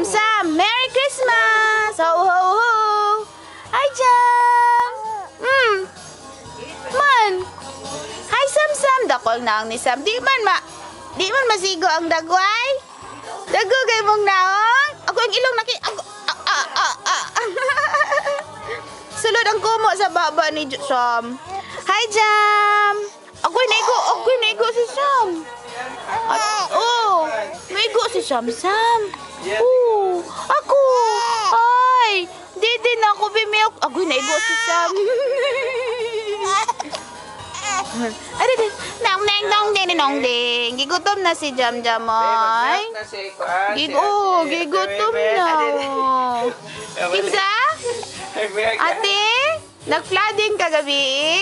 Sam, Merry Christmas! Ho, ho, ho! Hi, Jam! Man! Hi, Sam! Dakol na ang ni Sam. Di man masigo ang dagway? Dago kay mong naong? Ako yung ilong Sulod ang kumo sa baba ni Sam. Hi, Jam! Ako'y naigo si Sam. Naigo si Sam. Ako. Ay, di na ako bimilk. Ako'y naigo si Sam. Nong ding. Gigutom na si Jam ay. Gigutom na. Pizza? Ate? Nag-flooding kagabi?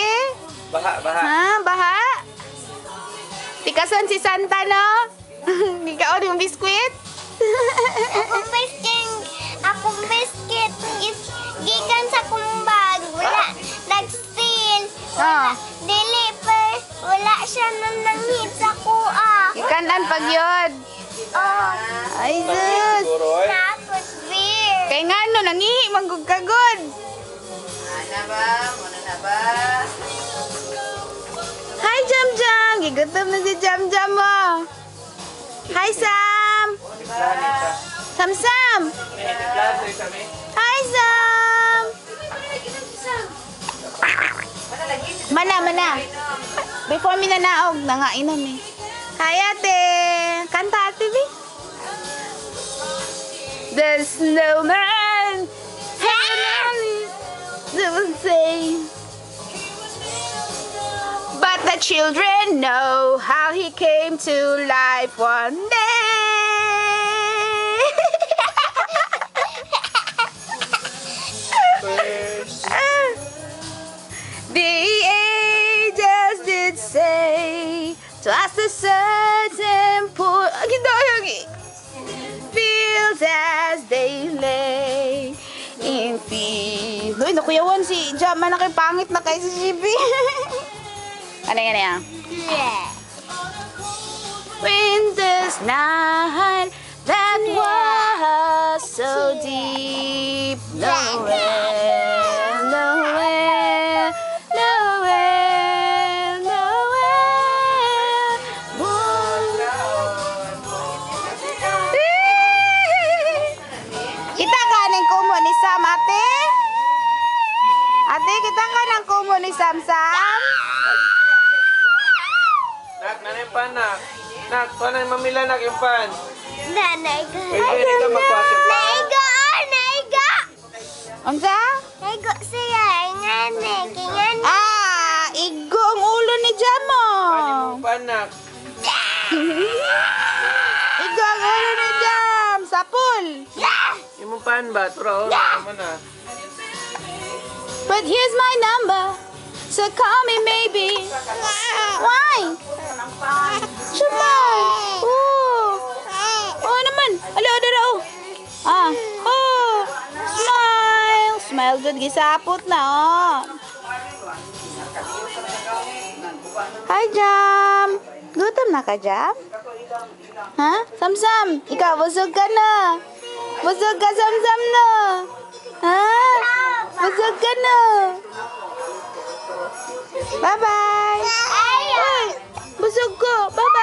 Baha? Tikasan si Santa, no? Ikaw yung biskwit? Akong biscuit is gikan sa kumbag. Wala, nag-steal. Deliver. Wala siya nang nanghit sa kuha. Ikanan pag yun. Ay, sus. Nakot, beer. Kaya nga no, nangihi, manggugkagod. Muna na ba? Hi, Jam. Gigutom na si Jam, oh. Hi, Sam. Sam. Hi, Sam. Mana. Before mi nanaog, nangainom eh. Hi, ate. Kanta, ate, B. The snowman will say, but the children know how he came to life one day. The angels did say, twas a certain poor fields as they lay in field. Uy, nakuyawan si Jam. Manaki pangit na kay si GB. Ano yan? Winter's night that was so deep. Nowhere. Kita ka ng kumo ni Sam, ate? Ate, kita ka ng kumo ni Sam? Nak, nanay pa, nak. Nak, panay mamila, nak, yung pan. Naiga. Pwede ka magkuha sa pan. Naiga. Unsa? Naiga siya. Ingane. Igo ang ulo ni Jamo. Paano mo pan, nak? Igo ang ulo ni Jam. Sapul. Yung mo pan ba? Tura, naman na. But here's my number, so call me maybe. Why? Sumay. Naman. Alo, dara, Smile good, gisapot na, Hi, Jam. Gutom na ka, Jam? Ha? Sam, ikaw, busog ka na. Busog ka, Sam, na. Ha? Busog ka na. Bye-bye. Busog ko. Bye-bye.